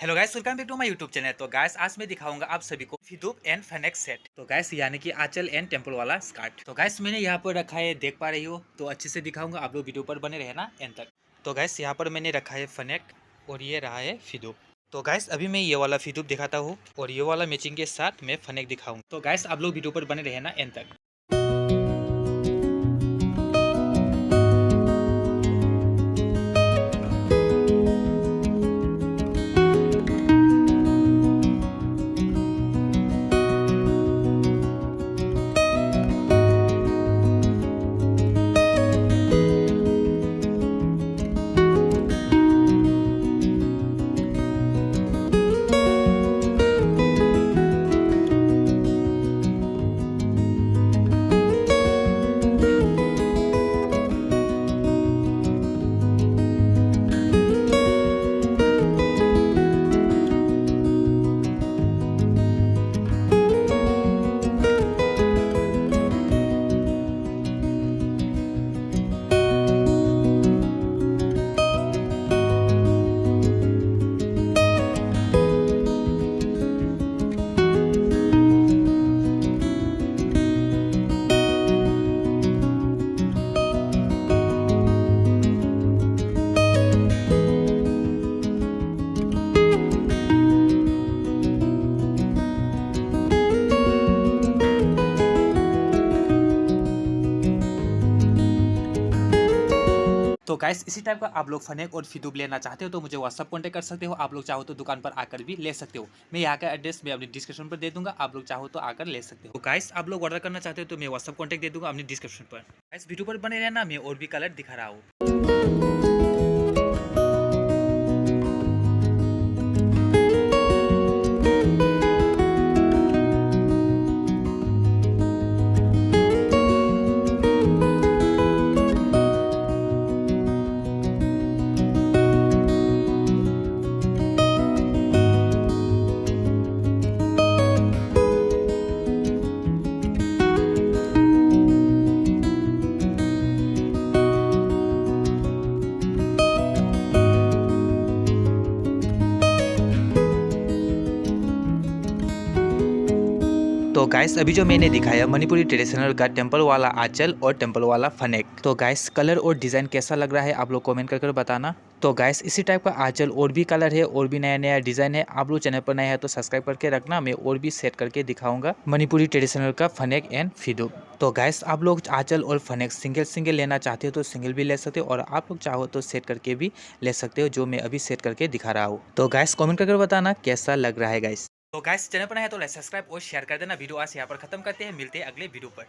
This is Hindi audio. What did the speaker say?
Hello guys, welcome back to my YouTube channel. तो गाइस आज मैं दिखाऊंगा आप सभी को फिदूब एंड फनेक सेट। तो गाइस यानी कि आंचल एंड टेम्पल वाला स्कर्ट। तो गाइस मैंने यहाँ पर रखा है, देख पा रही हो। तो अच्छे से दिखाऊंगा, आप लोग वीडियो पर बने रहना एंड तक। तो गाइस यहाँ पर मैंने रखा है फनेक और ये रहा है फिदूब। तो गाइस अभी मैं ये वाला फिदूब दिखाता हूँ और ये वाला मैचिंग के साथ मैं फनेक दिखाऊंगा। तो गाइस आप लोग वीडियो पर बने रहना एंड तक। तो गाइस इसी टाइप का आप लोग फनेक और फिदूब लेना चाहते हो तो मुझे व्हाट्सअप कॉन्टेक्ट कर सकते हो। आप लोग चाहो तो दुकान पर आकर भी ले सकते हो। मैं यहाँ का एड्रेस मैं अपनी डिस्क्रिप्शन पर दे दूंगा, आप लोग चाहो तो आकर ले सकते हो। तो गाइस आप लोग ऑर्डर करना चाहते हो तो मैं व्हाट्सअप कॉन्टेक्ट दे दूंगा अपनी डिस्क्रिप्शन पर। गाइस वीडियो पर बने रहना, मैं और भी कलर दिखा रहा हूँ। तो गाइस अभी जो मैंने दिखाया मणिपुरी ट्रेडिशनल का टेम्पल वाला आंचल और टेम्पल वाला फनेक। तो गाइस कलर और डिज़ाइन कैसा लग रहा है आप लोग कमेंट करके बताना। तो गाइस इसी टाइप का आंचल और भी कलर है और भी नया नया डिज़ाइन है। आप लोग चैनल पर नए हैं तो सब्सक्राइब करके रखना, मैं और भी सेट करके दिखाऊंगा मणिपुरी ट्रेडिशनल का फनेक एंड फिदूब। तो गाइस आप लोग आंचल और फनेक सिंगल सिंगल लेना चाहते हो तो सिंगल भी ले सकते हो और आप लोग चाहो तो सेट करके भी ले सकते हो, जो मैं अभी सेट करके दिखा रहा हूँ। तो गाइस कमेंट करके बताना कैसा लग रहा है गाइस। तो गाइस चैनल पर नए हैं तो लाइक सब्सक्राइब और शेयर कर देना। वीडियो आज यहाँ पर खत्म करते हैं, मिलते हैं अगले वीडियो पर।